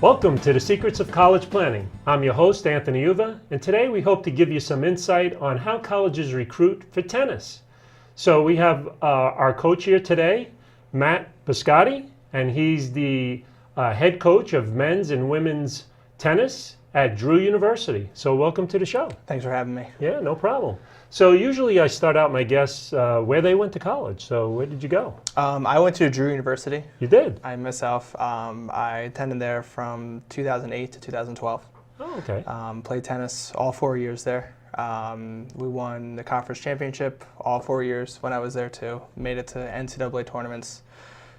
Welcome to the Secrets of College Planning. I'm your host, Anthony Uva, and today we hope to give you some insight on how colleges recruit for tennis. So we have our coach here today, Matt Brisotti, and he's the head coach of men's and women's tennis at Drew University. So welcome to the show. Thanks for having me. Yeah, no problem. So usually I start out my guests where they went to college. So where did you go? I went to Drew University. You did? I myself, I attended there from 2008 to 2012. Oh, okay. Played tennis all 4 years there. We won the conference championship all 4 years when I was there too. Made it to NCAA tournaments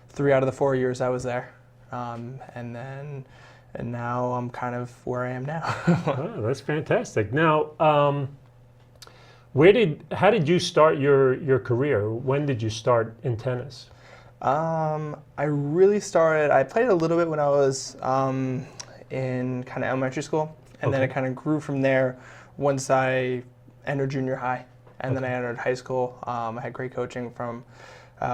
3 out of the 4 years I was there. And now I'm kind of where I am now. Oh, that's fantastic. Now, how did you start your career? When did you start in tennis? I played a little bit when I was in kind of elementary school, and then it kind of grew from there once I entered junior high, and then I entered high school. I had great coaching from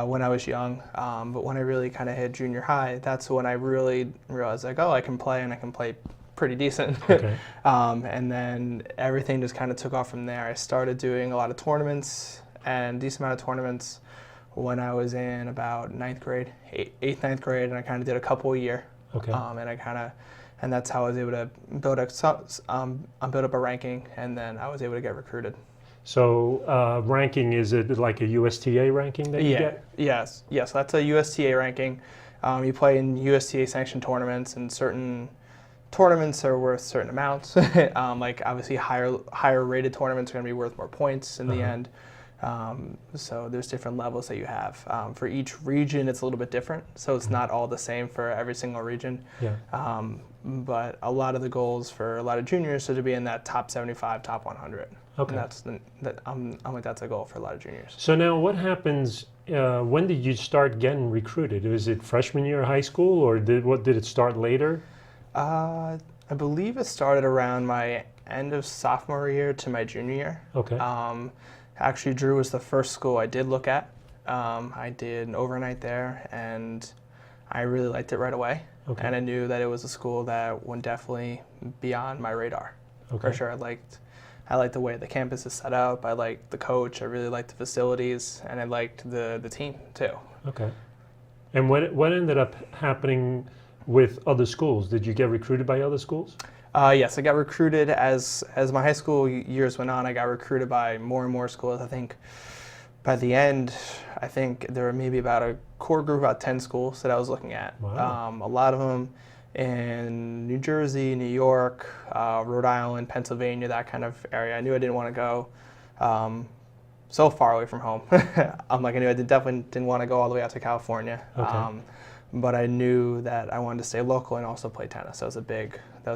when I was young, but when I really kind of hit junior high, that's when I really realized like, oh, I can play, and I can play pretty decent. Okay. And then everything just kind of took off from there. I started doing a lot of tournaments and decent amount of tournaments when I was in about ninth grade, eighth, ninth grade, and I kind of did a couple a year. Okay. And that's how I was able to build up a ranking, and then I was able to get recruited. So ranking, is it like a USTA ranking that you get? Yes, that's a USTA ranking. You play in USTA sanctioned tournaments, and certain tournaments are worth certain amounts. Like obviously higher rated tournaments are going to be worth more points in the end. So there's different levels that you have. For each region, it's a little bit different. So it's not all the same for every single region. Yeah. But a lot of the goals for a lot of juniors are to be in that top 75, top 100. Okay. And that's a goal for a lot of juniors. So now what happens, when did you start getting recruited? Was it freshman year of high school, or did it start later? I believe it started around my end of sophomore year to my junior year. Okay. Actually, Drew was the first school I did look at. I did an overnight there, and I really liked it right away. Okay. And I knew that it was a school that would definitely be on my radar. Okay. For sure. I liked the way the campus is set up. I liked the coach. I really liked the facilities, and I liked the team too. Okay. And what ended up happening with other schools? Did you get recruited by other schools? Yes, I got recruited as my high school years went on. I got recruited by more and more schools. I think by the end, there were maybe about a core group, about 10 schools that I was looking at. Wow. A lot of them in New Jersey, New York, Rhode Island, Pennsylvania, that kind of area. I knew I didn't want to go so far away from home. I knew I definitely didn't want to go all the way out to California. Okay. But I knew that I wanted to stay local and also play tennis. That was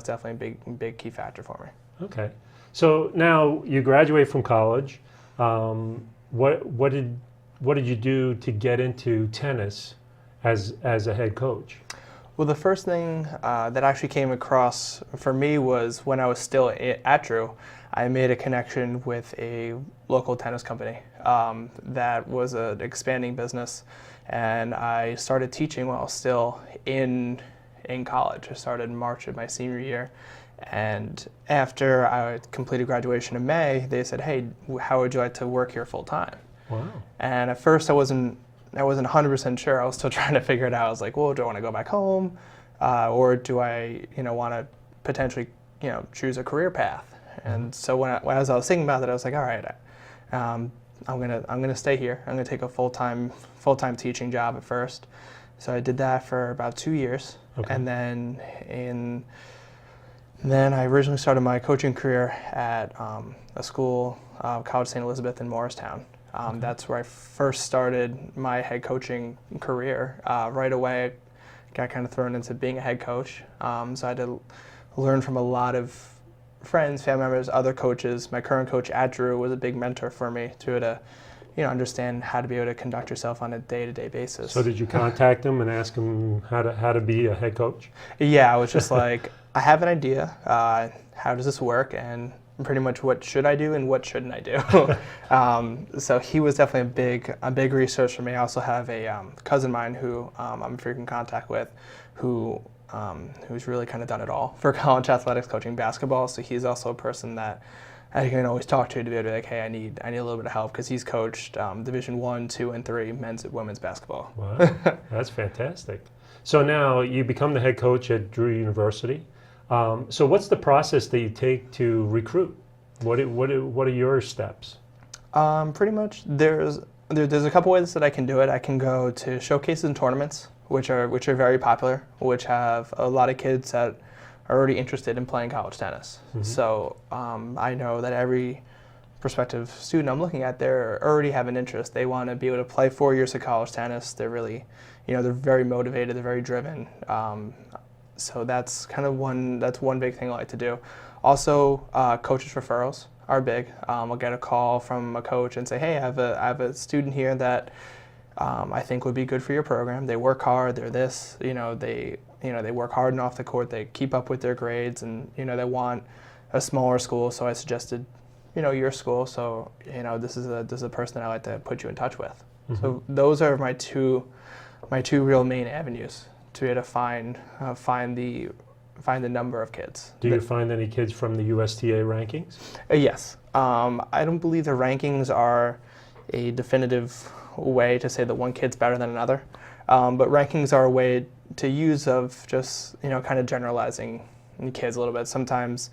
definitely a big key factor for me. Okay. So now you graduate from college. What did you do to get into tennis as a head coach? Well, the first thing that actually came across for me was when I was still at Drew, I made a connection with a local tennis company that was an expanding business, and I started teaching while still in college. I started in March of my senior year, and after I completed graduation in May, they said, "Hey, how would you like to work here full time?" Wow. And at first I wasn't 100% sure. I was still trying to figure it out. I was like, well, do I want to go back home, or do I, want to potentially, choose a career path? And so as I was thinking about it, I was like, all right, I'm gonna stay here. I'm gonna take a full time teaching job at first. So I did that for about 2 years, okay. And then I originally started my coaching career at a school, College St. Elizabeth in Morristown. Okay. That's where I first started my head coaching career. Right away, I got kind of thrown into being a head coach. So I had to learn from a lot of friends, family members, other coaches. My current coach at Drew was a big mentor for me to understand how to be able to conduct yourself on a day-to-day basis. So did you contact him and ask him how to be a head coach? Yeah, I was just like, I have an idea. How does this work? And pretty much what should I do and what shouldn't I do? So he was definitely a big resource for me. I also have a cousin of mine who I'm in frequent contact with, who who's really kind of done it all for college athletics, coaching basketball. So he's also a person that I can always talk to be able to be like, hey, I need a little bit of help, because he's coached Division 1, 2, and 3 men's and women's basketball. Wow, that's fantastic. So now you become the head coach at Drew University. So what's the process that you take to recruit? What are your steps? Pretty much, there's a couple ways that I can do it. I can go to showcases and tournaments, which are very popular, which have a lot of kids that are already interested in playing college tennis. Mm-hmm. So I know that every prospective student I'm looking at, they already have an interest. They want to be able to play 4 years of college tennis. They're really, they're very motivated. They're very driven. So that's kind of one big thing I like to do. Also, coaches referrals are big. I'll get a call from a coach and say, hey, I have a student here that I think would be good for your program. They work hard. They're this. They work hard and off the court. They keep up with their grades, and they want a smaller school. So I suggested, your school. So this is a person that I like to put you in touch with. Mm-hmm. So those are my two real main avenues to be able to find the number of kids. Do you find any kids from the USTA rankings? Yes. I don't believe the rankings are a definitive way to say that one kid's better than another. But rankings are a way to use of just, kind of generalizing kids a little bit. Sometimes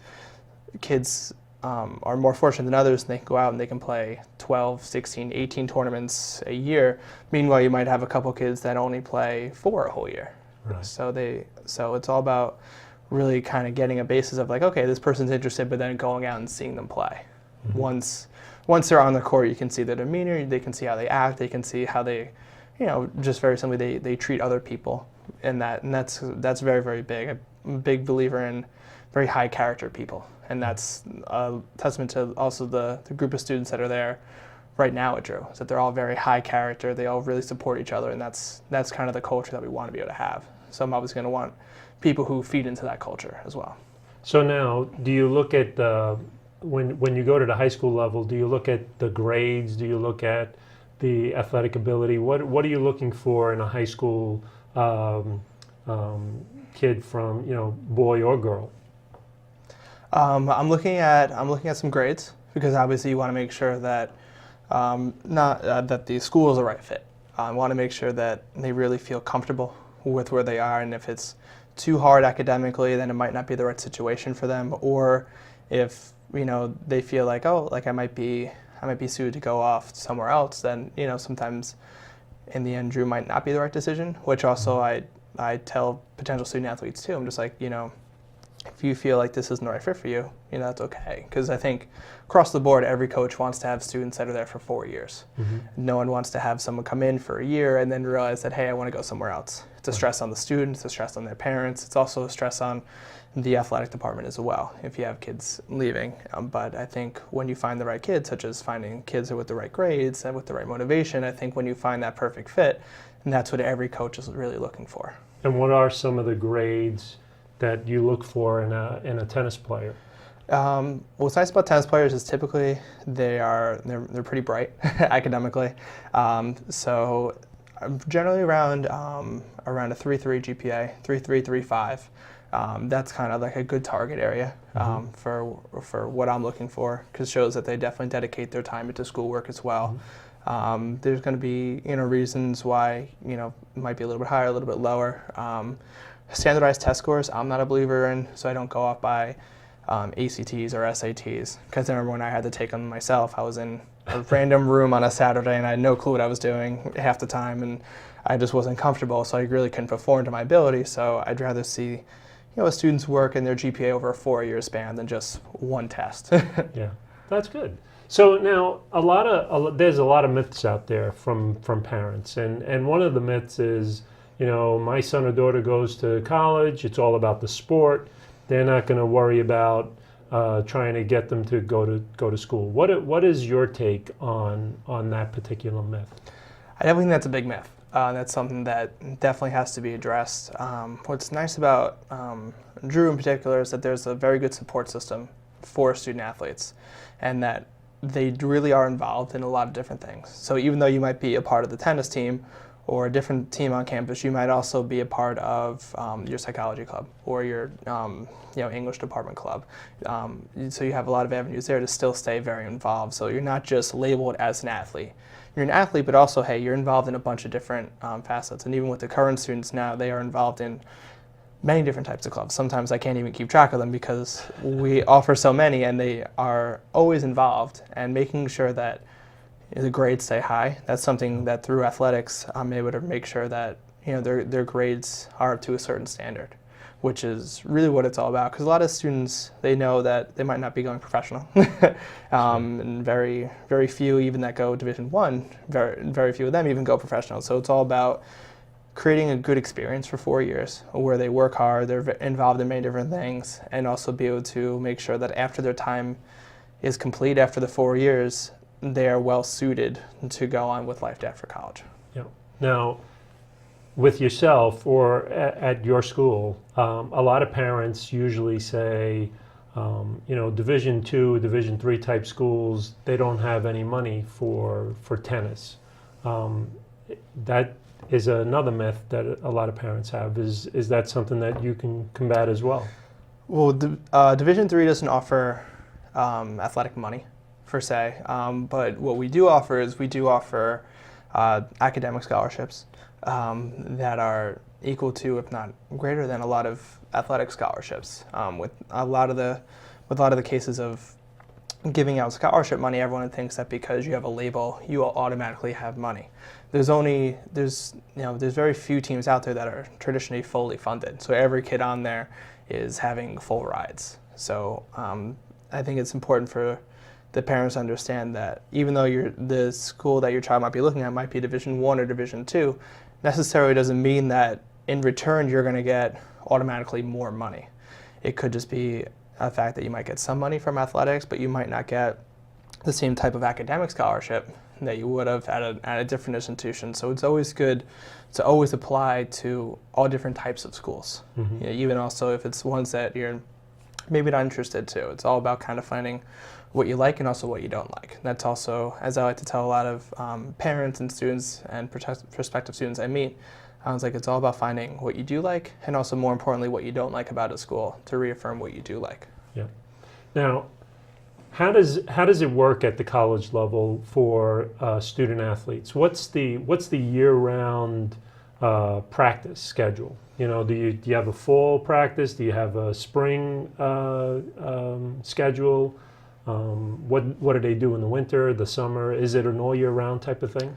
kids are more fortunate than others, and they can go out and they can play 12, 16, 18 tournaments a year. Meanwhile, you might have a couple kids that only play 4 a whole year. Right. So it's all about really kind of getting a basis of like, okay, this person's interested, but then going out and seeing them play. Mm-hmm. Once they're on the court, you can see their demeanor, they can see how they act, they can see how they, just very simply they treat other people, and that's very, very big. I'm a big believer in very high character people, and that's a testament to also the group of students that are there right now at Drew, is that they're all very high character, they all really support each other, and that's kind of the culture that we want to be able to have. So I'm always going to want people who feed into that culture as well. So now, do you look at when you go to the high school level, do you look at the grades? Do you look at the athletic ability? What are you looking for in a high school kid from boy or girl? I'm looking at some grades, because obviously you want to make sure that that the school is the right fit. I want to make sure that they really feel comfortable with where they are, and if it's too hard academically, then it might not be the right situation for them. Or if they feel like, oh, like I might be suited to go off somewhere else, then sometimes in the end Drew might not be the right decision. Which also I tell potential student athletes too. I'm just like, if you feel like this isn't the right fit for you, that's okay. Because I think across the board, every coach wants to have students that are there for 4 years. Mm-hmm. No one wants to have someone come in for a year and then realize that, hey, I want to go somewhere else. It's a stress on the students, it's a stress on their parents. It's also a stress on the athletic department as well, if you have kids leaving. But I think when you find the right kids, such as finding kids with the right grades and with the right motivation, I think when you find that perfect fit, and that's what every coach is really looking for. And what are some of the grades that you look for in a tennis player? What's nice about tennis players is typically they're pretty bright academically. So generally around a 3.3 GPA, 3.3, 3.5. That's kind of like a good target area for what I'm looking for, because it shows that they definitely dedicate their time into schoolwork as well. Mm-hmm. There's going to be reasons why it might be a little bit higher, a little bit lower. Standardized test scores, I'm not a believer in, so I don't go off by ACTs or SATs. Because I remember when I had to take them myself, I was in a random room on a Saturday and I had no clue what I was doing half the time, and I just wasn't comfortable, so I really couldn't perform to my ability. So I'd rather see a student's work and their GPA over a 4-year span than just one test. Yeah, that's good. So now there's a lot of myths out there from parents, and one of the myths is, my son or daughter goes to college, it's all about the sport. They're not going to worry about trying to get them to go to school. What is your take on that particular myth? I definitely think that's a big myth. That's something that definitely has to be addressed. What's nice about Drew in particular is that there's a very good support system for student athletes, and that they really are involved in a lot of different things. So even though you might be a part of the tennis team, or a different team on campus, you might also be a part of your psychology club or your English department club. So you have a lot of avenues there to still stay very involved. So you're not just labeled as an athlete. You're an athlete, but also, hey, you're involved in a bunch of different facets. And even with the current students now, they are involved in many different types of clubs. Sometimes I can't even keep track of them because we offer so many, and they are always involved, and making sure that the grades stay high. That's something that through athletics I'm able to make sure that their grades are up to a certain standard, which is really what it's all about. Because a lot of students, they know that they might not be going professional, and very very few even that go Division I, very few of them even go professional. So it's all about creating a good experience for 4 years where they work hard, they're involved in many different things, and also be able to make sure that after their time is complete, after the 4 years, they are well suited to go on with life after college. Yeah. Now, with yourself or at your school, a lot of parents usually say, Division II, Division III type schools, they don't have any money for tennis. That is another myth that a lot of parents have. Is that something that you can combat as well? Well, Division III doesn't offer athletic money per se, but what we do offer is we do offer academic scholarships that are equal to, if not greater than, a lot of athletic scholarships. With a lot of the cases of giving out scholarship money, everyone thinks that because you have a label, you will automatically have money. There's very few teams out there that are traditionally fully funded. So every kid on there is having full rides. So I think it's important for the parents to understand that even though the school that your child might be looking at might be Division I or Division II, necessarily doesn't mean that in return you're going to get automatically more money. It could just be a fact that you might get some money from athletics, but you might not get the same type of academic scholarship that you would have at a different institution. So it's always good to always apply to all different types of schools. Mm-hmm. Even also if it's ones that you're maybe not interested to. It's all about kind of finding what you like and also what you don't like. That's also, as I like to tell a lot of parents and students and prospective students I meet, it's all about finding what you do like and also, more importantly, what you don't like about a school to reaffirm what you do like. Yeah. Now, how does it work at the college level for student athletes? What's the year-round practice schedule? Do you have a fall practice? Do you have a spring schedule? What do they do in the winter, the summer? Is it an all year round type of thing?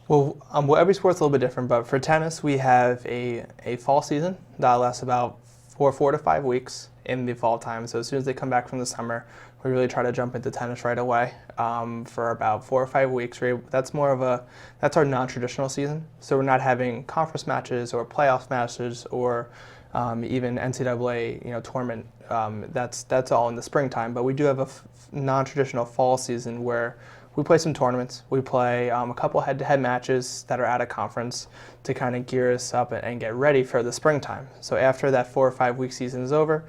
Well, every sport's a little bit different, but for tennis, we have a fall season that lasts about 4 to 5 weeks in the fall time. So as soon as they come back from the summer, we really try to jump into tennis right away for about 4 or 5 weeks. That's our non-traditional season. So we're not having conference matches or playoff matches or even NCAA tournament. That's all in the springtime. But we do have a non-traditional fall season where we play some tournaments. We play a couple head-to-head matches that are at a conference to kind of gear us up and get ready for the springtime. So after that 4 or 5 week season is over,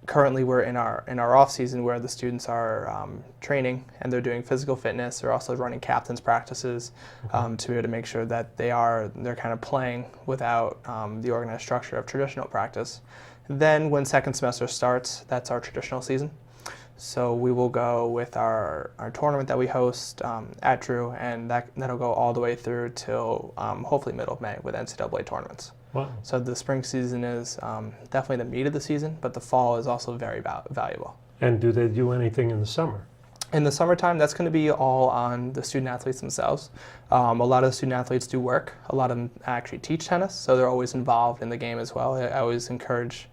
currently we're in our off season where the students are training and they're doing physical fitness. They're also running captains practices to be able to make sure that they're kind of playing without the organized structure of traditional practice. Then when second semester starts, that's our traditional season. So we will go with our tournament that we host at Drew, and that'll go all the way through till hopefully middle of May with NCAA tournaments. Wow. So the spring season is definitely the meat of the season, but the fall is also very valuable. And do they do anything in the summer? In the summertime, that's going to be all on the student athletes themselves. A lot of the student athletes do work. A lot of them actually teach tennis, so they're always involved in the game as well. I always encourage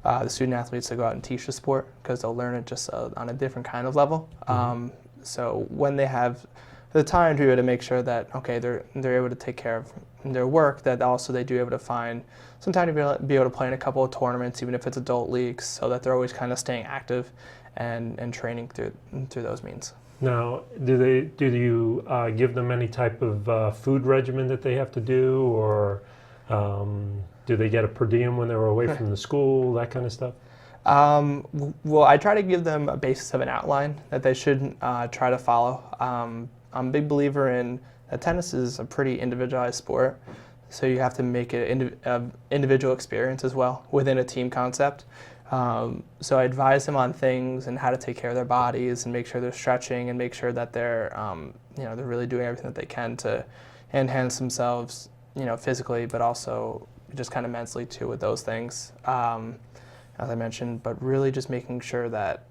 the student athletes to go out and teach the sport because they'll learn it just on a different kind of level. Mm-hmm. So when they have the time to be able to make sure that, okay, they're able to take care of their work, that also they do able to find some time to be able to play in a couple of tournaments, even if it's adult leagues, so that they're always kind of staying active and training through those means. Now, do you give them any type of food regimen that they have to do, or do they get a per diem when they're away from the school, that kind of stuff? Well, I try to give them a basis of an outline that they should try to follow. I'm a big believer in tennis is a pretty individualized sport, so you have to make it an individual experience as well within a team concept. So I advise them on things and how to take care of their bodies and make sure they're stretching and make sure that they're they're really doing everything that they can to enhance themselves, physically, but also just kind of mentally too with those things, as I mentioned. But really just making sure that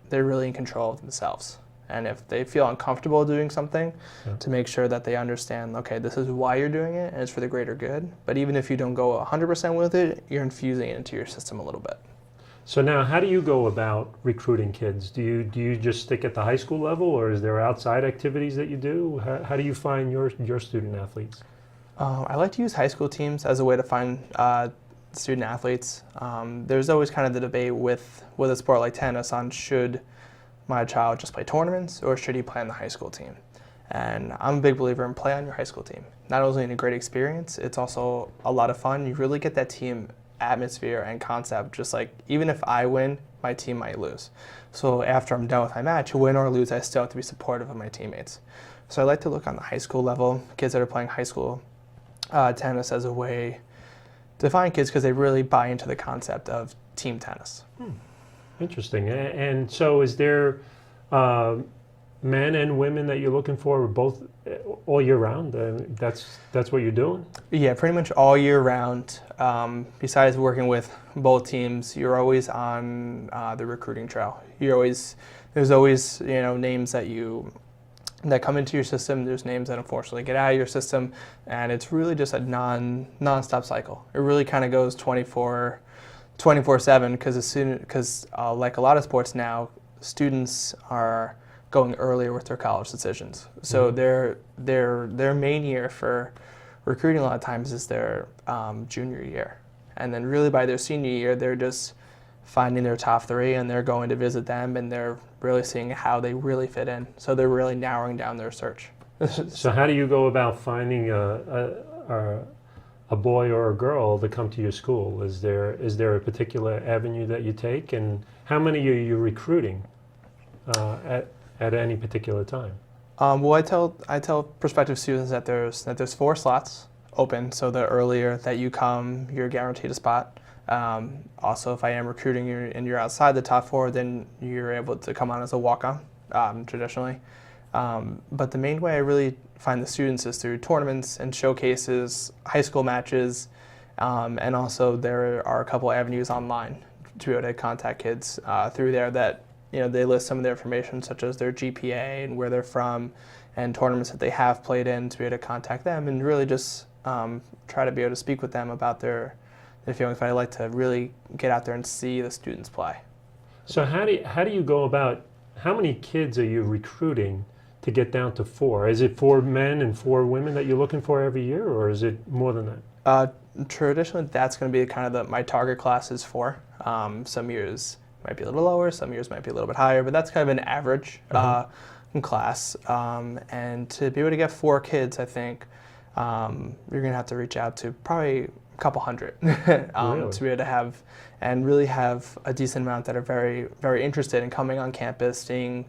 they're really in control of themselves. And if they feel uncomfortable doing something, to make sure that they understand, okay, this is why you're doing it, and it's for the greater good. But even if you don't go 100% with it, you're infusing it into your system a little bit. So now, how do you go about recruiting kids? Do you just stick at the high school level, or is there outside activities that you do? How do you find your student athletes? I like to use high school teams as a way to find student athletes. There's always kind of the debate with a sport like tennis on should my child just play tournaments or should he play on the high school team? And I'm a big believer in play on your high school team. Not only in a great experience, it's also a lot of fun. You really get that team atmosphere and concept. Just like, even if I win, my team might lose. So after I'm done with my match, win or lose, I still have to be supportive of my teammates. So I like to look on the high school level, kids that are playing high school tennis, as a way to find kids because they really buy into the concept of team tennis. Interesting. And so is there men and women that you're looking for both all year round? That's what you're doing? Yeah, pretty much all year round. Besides working with both teams, you're always on the recruiting trail. There's always names that come into your system. There's names that unfortunately get out of your system, and it's really just a non-stop cycle. It really kind of goes 24/7 because like a lot of sports now, students are going earlier with their college decisions. So their main year for recruiting a lot of times is their junior year, and then really by their senior year they're just finding their top three and they're going to visit them and they're really seeing how they really fit in. So they're really narrowing down their search. So how do you go about finding a boy or a girl to come to your school? Is there a particular avenue that you take, and how many are you recruiting at any particular time? Well, I tell prospective students that there's 4 slots open. So the earlier that you come, you're guaranteed a spot. Also, if I am recruiting you and you're outside the top 4, then you're able to come on as a walk-on, traditionally. But the main way I really find the students is through tournaments and showcases, high school matches, and also there are a couple avenues online to be able to contact kids through there that they list some of their information, such as their GPA and where they're from, and tournaments that they have played in, to be able to contact them and really just try to be able to speak with them about their feelings. But I like to really get out there and see the students play. So how do you go about, how many kids are you recruiting to get down to 4? Is it 4 men and 4 women that you're looking for every year, or is it more than that? Traditionally, that's going to be kind of my target class is 4. Some years might be a little lower, some years might be a little bit higher, but that's kind of an average class. And to be able to get 4 kids, I think you're going to have to reach out to probably a couple hundred Really? to be able to have, and really have a decent amount that are very, very interested in coming on campus, seeing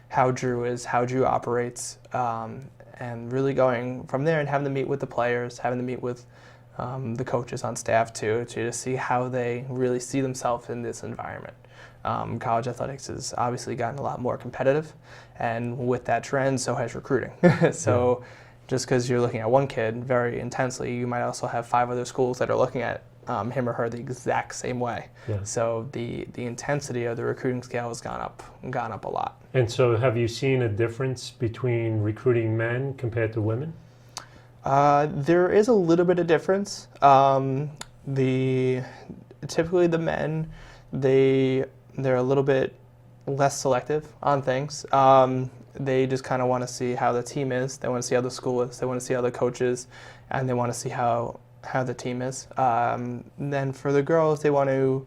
how Drew is, how Drew operates, and really going from there and having them meet with the players, having them meet with the coaches on staff too, to see how they really see themselves in this environment. College athletics has obviously gotten a lot more competitive, and with that trend, so has recruiting. So just because you're looking at one kid very intensely, you might also have 5 other schools that are looking at him or her the exact same way. Yeah. So the intensity of the recruiting scale has gone up a lot. And so have you seen a difference between recruiting men compared to women? There is a little bit of difference. Typically the men, they're a little bit less selective on things. They just kind of want to see how the team is. They want to see how the school is. They want to see how the coach is, and they want to see how the team is. Then for the girls, they want to.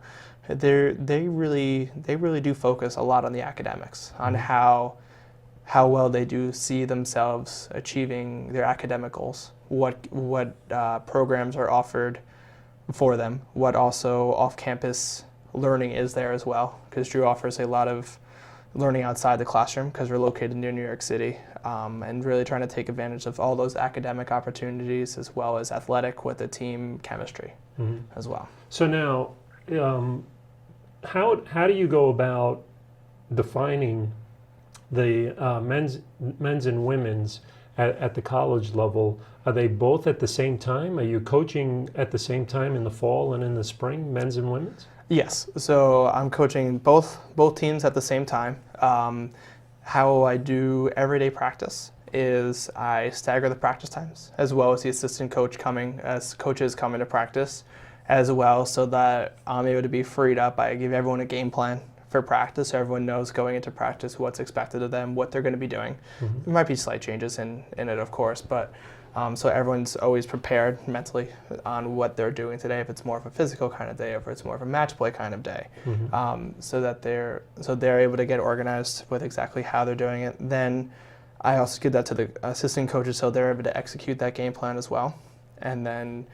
They really do focus a lot on the academics, on how well they do see themselves achieving their academic goals. What programs are offered for them. What also off-campus learning is there as well, because Drew offers a lot of learning outside the classroom because we're located near New York City, and really trying to take advantage of all those academic opportunities as well as athletic with the team chemistry as well. So now, how do you go about defining the men's and women's at the college level? Are they both at the same time? Are you coaching at the same time in the fall and in the spring, men's and women's? Yes, so I'm coaching both teams at the same time. How I do everyday practice is I stagger the practice times as well as the assistant coach coaches come into practice as well, so that I'm able to be freed up. I give everyone a game plan for practice so everyone knows going into practice what's expected of them, what they're going to be doing. There might be slight changes in it, of course, but so everyone's always prepared mentally on what they're doing today, if it's more of a physical kind of day or if it's more of a match play kind of day, so that they're able to get organized with exactly how they're doing it. Then I also give that to the assistant coaches so they're able to execute that game plan as well, and then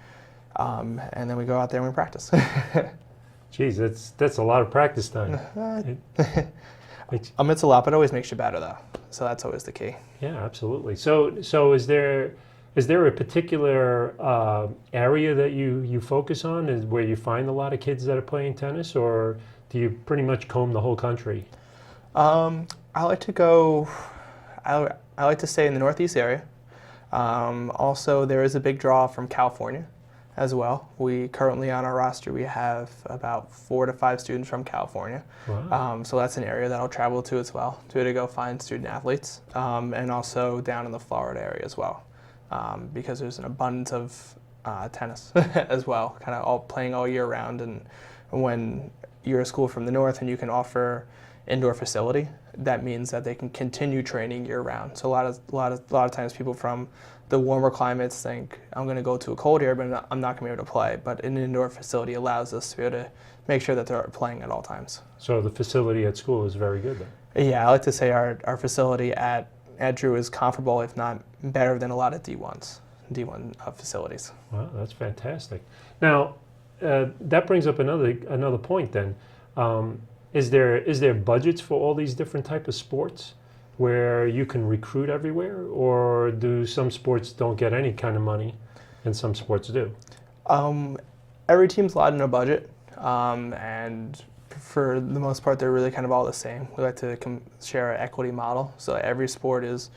we go out there and we practice. Geez, that's a lot of practice time. It's a lot, but it always makes you better though. So that's always the key. Yeah, absolutely. So is there a particular area that you focus on, is where you find a lot of kids that are playing tennis, or do you pretty much comb the whole country? I like to go. I like to stay in the Northeast area. Also, there is a big draw from California as well. We currently on our roster we have about 4 to 5 students from California. Wow. So that's an area that I'll travel to as well to go find student athletes, and also down in the Florida area as well, because there's an abundance of tennis as well, kind of all playing all year round. And when you're a school from the north and you can offer indoor facility, that means that they can continue training year round. So a lot of times people from the warmer climates think, I'm going to go to a cold area, but I'm not going to be able to play. But an indoor facility allows us to be able to make sure that they're playing at all times. So the facility at school is very good then? Yeah, I like to say our facility at Drew is comparable, if not better than a lot of D1 facilities. Wow, that's fantastic. Now, that brings up another point then. Is there budgets for all these different type of sports where you can recruit everywhere, or do some sports don't get any kind of money and some sports do? Every team's allowed in a budget, and for the most part they're really kind of all the same. We like to share an equity model, so every sport is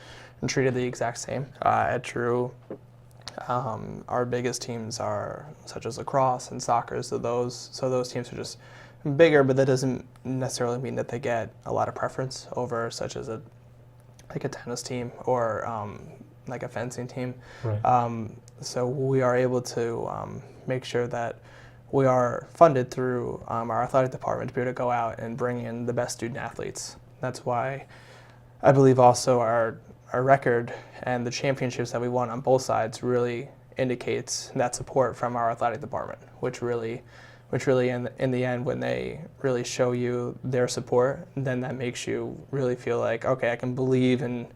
treated the exact same. At Drew, our biggest teams are such as lacrosse and soccer, so those teams are just bigger, but that doesn't necessarily mean that they get a lot of preference over such as a tennis team or like a fencing team. Right. So we are able to make sure that we are funded through our athletic department to be able to go out and bring in the best student athletes. That's why I believe also our record and the championships that we won on both sides really indicates that support from our athletic department, which really in the end, when they really show you their support, then that makes you really feel like, okay, I can believe in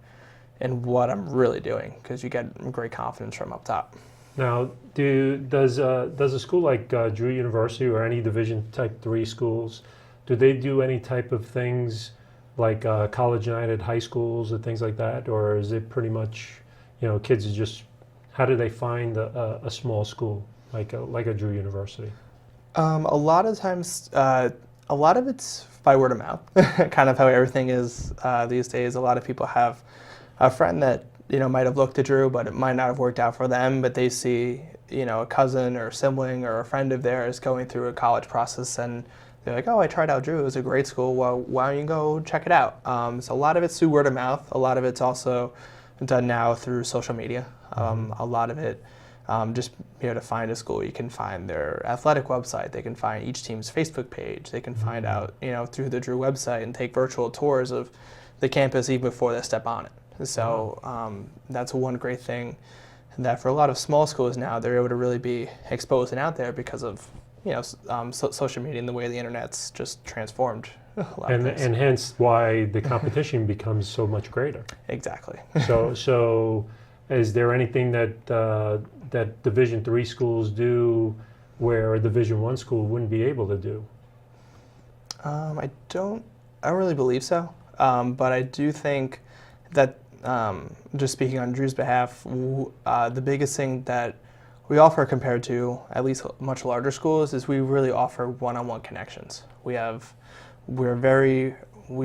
what I'm really doing, because you get great confidence from up top. Now, does a school like Drew University or any Division Type 3 schools, do they do any type of things like College United high schools or things like that, or is it pretty much, kids are just, how do they find a small school like a Drew University? A lot of times, a lot of it's by word of mouth, kind of how everything is these days. A lot of people have a friend that might have looked at Drew, but it might not have worked out for them. But they see a cousin or sibling or a friend of theirs going through a college process, and they're like, "Oh, I tried out Drew. It was a great school. Well, why don't you go check it out?" So a lot of it's through word of mouth. A lot of it's also done now through social media. A lot of it. Just be able to find a school. You can find their athletic website. They can find each team's Facebook page. They can find out, through the Drew website and take virtual tours of the campus even before they step on it. So that's one great thing that for a lot of small schools now, they're able to really be exposed and out there because of, social media and the way the internet's just transformed a lot of things. And hence why the competition becomes so much greater. Exactly. So is there anything that Division III schools do where a Division I school wouldn't be able to do? I don't really believe so. But I do think that, just speaking on Drew's behalf, the biggest thing that we offer compared to at least much larger schools is we really offer one-on-one connections. We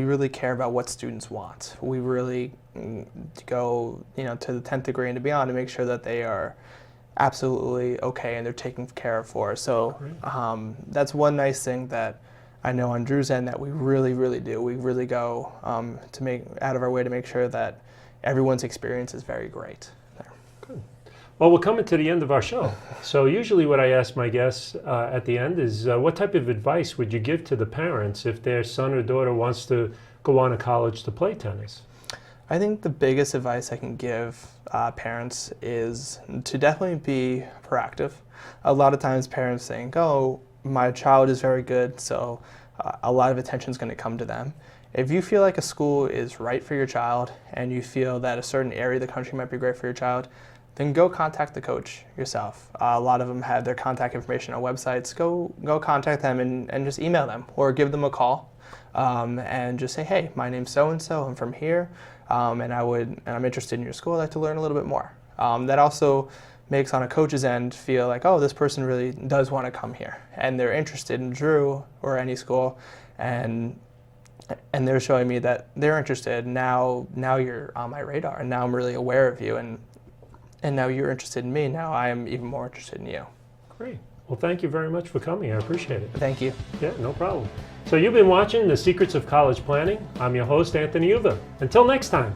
really care about what students want. We really go, to the 10th degree and beyond to make sure that they are absolutely okay and they're taken care of for. So that's one nice thing that I know on Drew's end that we really, really do. We really go to make out of our way to make sure that everyone's experience is very great. Good. Well, we're coming to the end of our show. So usually what I ask my guests at the end is what type of advice would you give to the parents if their son or daughter wants to go on to college to play tennis? I think the biggest advice I can give parents is to definitely be proactive. A lot of times parents think, oh, my child is very good, so a lot of attention is going to come to them. If you feel like a school is right for your child and you feel that a certain area of the country might be great for your child, then go contact the coach yourself. A lot of them have their contact information on websites. Go contact them and just email them or give them a call and just say, hey, my name's so-and-so, I'm from here, and I'm interested in your school, I'd like to learn a little bit more. That also makes on a coach's end feel like, oh, this person really does want to come here and they're interested in Drew or any school, and they're showing me that they're interested. Now you're on my radar and now I'm really aware of you, and now you're interested in me. Now I am even more interested in you. Great. Well, thank you very much for coming. I appreciate it. Thank you. Yeah, no problem. So you've been watching The Secrets of College Planning. I'm your host, Anthony Uva. Until next time.